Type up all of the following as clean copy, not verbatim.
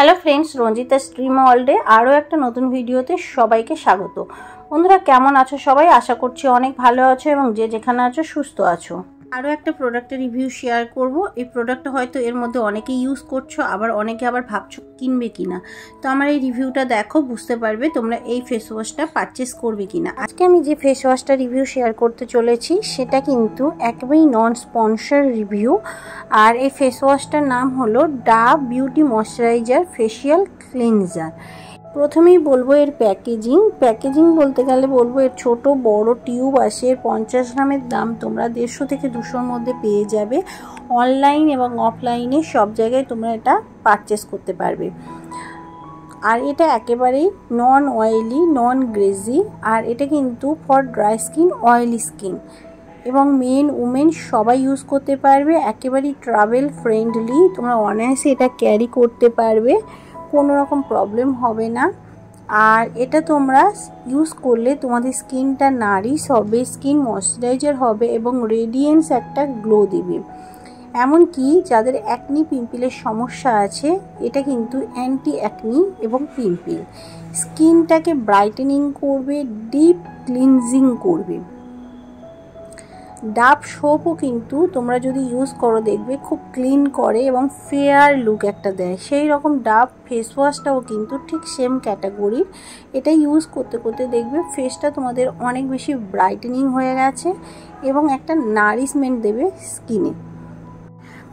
Hello friends, Ranjita stream ওয়ার্ল্ডে আরও একটা নতুন ভিডিওতে সবাইকে স্বাগত। বন্ধুরা কেমন আছো সবাই? আশা করছি অনেক ভালো আছো এবং যে যেখানে আছো সুস্থ আছো। আরও একটা প্রোডাক্টের রিভিউ শেয়ার করব। এই প্রোডাক্টটা হয়তো এর মধ্যে অনেকেই ইউজ করছো, অনেকে আবার ভাবছো কিনবে কিনা। তো আমার এই রিভিউটা দেখো, বুঝতে পারবে তোমরা এই ফেস ওয়াশটা পারচেস করবে কিনা। আজকে আমি যে ফেস ওয়াশটা রিভিউ শেয়ার করতে চলেছি সেটা কিন্তু একেবারেই নন স্পন্সর রিভিউ। আর এই ফেস ওয়াশটার নাম হলো Dove beauty moisturiser facial cleanser. প্রথমেই বলবো এর প্যাকেজিং বলতে গেলে বলবো এর ছোট বড় টিউব আসে। 50 গ্রামের দাম তোমরা 150 থেকে 200-র মধ্যে পেয়ে যাবে। অনলাইন এবং অফলাইনে সব জায়গায় তোমরা এটা পারচেস করতে পারবে। আর এটা একেবারেই নন অয়েলি, নন গ্রেজি। আর এটা কিন্তু for dry skin, oily skin এবং মেন উমেন সবাই ইউজ করতে পারবে। একেবারেই ট্রাভেল ফ্রেন্ডলি, তোমরা অনায়াসে এটা ক্যারি করতে পারবে, কোনো রকম প্রবলেম হবে না। আর এটা তোমরা ইউজ করলে তোমাদের স্কিনটা নারিশ হবে, স্কিন ময়শ্চারাইজার হবে এবং রেডিয়েন্স একটা গ্লো দিবে। এমনকি যাদের অ্যাকনি পিম্পলের সমস্যা আছে, এটা কিন্তু অ্যান্টি অ্যাকনি এবং পিম্পল, স্কিনটাকে ব্রাইটেনিং করবে, ডিপ ক্লিনজিং করবে। ডাভ সোপও কিন্তু তোমরা যদি ইউজ করো দেখবে খুব ক্লিন করে এবং ফেয়ার লুক একটা দেয়। সেই রকম ডাভ ফেস ওয়াশটাও কিন্তু ঠিক সেম ক্যাটাগরির। এটা ইউজ করতে করতে দেখবে ফেসটা তোমাদের অনেক বেশি ব্রাইটেনিং হয়ে গেছে এবং একটা নারিশমেন্ট দেবে স্কিনে।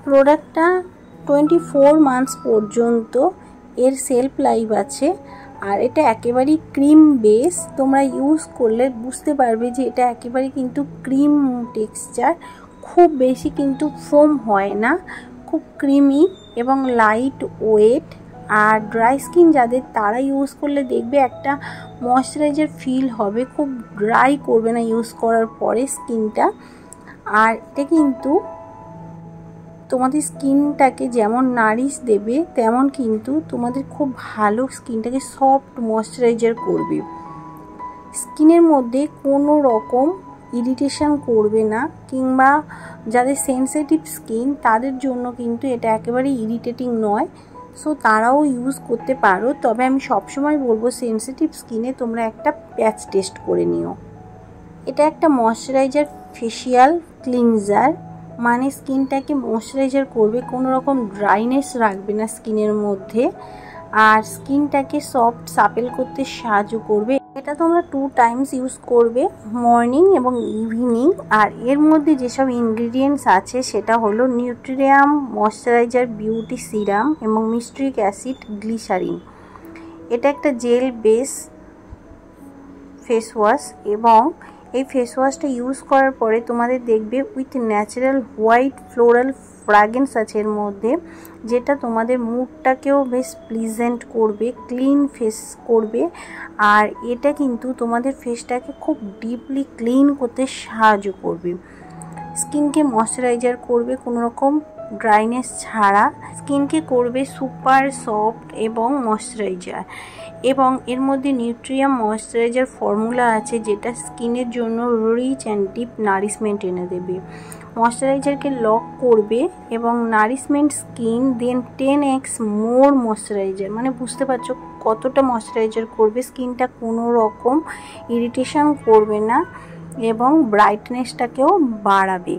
প্রোডাক্টটা 24 মান্থস পর্যন্ত এর সেলফ লাইফ আছে। আর এটা একেবারেই ক্রিম বেস, তোমরা ইউজ করলে বুঝতে পারবে যে এটা একেবারে কিন্তু ক্রিম টেক্সচার, খুব বেশি কিন্তু ফোম হয় না, খুব ক্রিমি এবং লাইট ওয়েট। আর ড্রাই স্কিন যাদের, তারা ইউজ করলে দেখবে একটা ময়শ্চারাইজার ফিল হবে, খুব ড্রাই করবে না ইউজ করার পরে স্কিনটা। আর এটা কিন্তু তোমাদের স্কিনটাকে যেমন নারিশ দেবে, তেমন কিন্তু তোমাদের খুব ভালো স্কিনটাকে সফট ময়শ্চারাইজার করবে। স্কিনের মধ্যে কোনো রকম ইরিটেশন করবে না, কিংবা যাদের সেনসিটিভ স্কিন তাদের জন্য কিন্তু এটা একেবারে ইরিটেটিং নয়, সো তারাও ইউজ করতে পারো। তবে আমি সবসময় বলবো সেনসিটিভ স্কিনে তোমরা একটা প্যাচ টেস্ট করে নিও। এটা একটা ময়শ্চারাইজার ফেসিয়াল ক্লিনজার, মানে স্কিনটাকে ময়শ্চারাইজার করবে, কোনো রকম ড্রাইনেস রাখবে না স্কিনের মধ্যে, আর স্কিনটাকে সফট সাপেল করতে সাহায্য করবে। এটা তোমরা 2 টাইমস ইউজ করবে, মর্নিং এবং ইভিনিং। আর এর মধ্যে যেসব ইনগ্রিডিয়েন্টস আছে সেটা হলো নিউট্রিয়াম ময়শ্চারাইজার বিউটি সিরাম এবং মিস্ট্রিক অ্যাসিড গ্লিসারিন। এটা একটা জেল বেস ফেস ওয়াশ এবং এই ফেস ওয়াশটা ইউজ করার পরে তোমাদের দেখবে with natural white floral fragrance আছে এর মধ্যে, যেটা তোমাদের মুডটাকেও বেশ প্লিজেন্ট করবে, ক্লিন ফেস করবে। আর এটা কিন্তু তোমাদের ফেসটাকে খুব ডিপলি ক্লিন করতে সাহায্য করবে, স্কিনকে ময়শ্চারাইজার করবে কোনো রকম ড্রাইনেস ছাড়া, স্কিনকে করবে সুপার সফট এবং ময়শ্চারাইজার। এবং এর মধ্যে নিউট্রিয়াম ময়শ্চারাইজার ফর্মুলা আছে, যেটা স্কিনের জন্য রিচ অ্যান্ড ডিপ নারিশমেন্ট এনে দেবে, ময়শ্চারাইজারকে লক করবে এবং নারিশমেন্ট স্কিন, দেন 10x মোর ময়শ্চারাইজার। মানে বুঝতে পারছো কতটা ময়শ্চারাইজার করবে, স্কিনটা কোনো রকম ইরিটেশন করবে না এবং ব্রাইটনেসটাকেও বাড়াবে।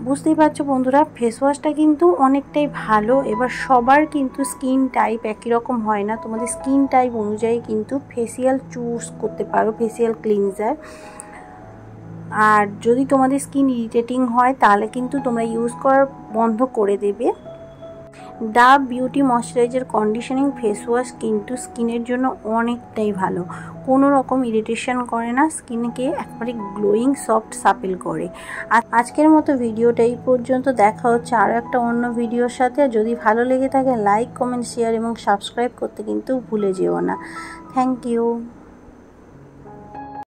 বুঝতেই পারছো বন্ধুরা, ফেস ওয়াশটা কিন্তু অনেকটাই ভালো। এবার সবার কিন্তু স্কিন টাইপ একই রকম হয় না, তোমাদের স্কিন টাইপ অনুযায়ী কিন্তু ফেসিয়াল চুজ করতে পারো, ফেসিয়াল ক্লিনজার। আর যদি তোমাদের স্কিন ইরিটেটিং হয় তাহলে কিন্তু তোমরা ইউজ করার বন্ধ করে দেবে। Dove beauty moisturiser conditioning face wash কিন্তু স্কিনের জন্য অনেকটাই ভালো, কোনো রকম ইরিটেশন করে না, স্কিনকে একবারে গ্লোয়িং সফট সাপেল করে। আর আজকের মতো ভিডিওটা এই পর্যন্ত, দেখা হচ্ছে আরও একটা অন্য ভিডিওর সাথে। যদি ভালো লেগে থাকে লাইক, কমেন্ট, শেয়ার এবং সাবস্ক্রাইব করতে কিন্তু ভুলে যেও না। Thank you.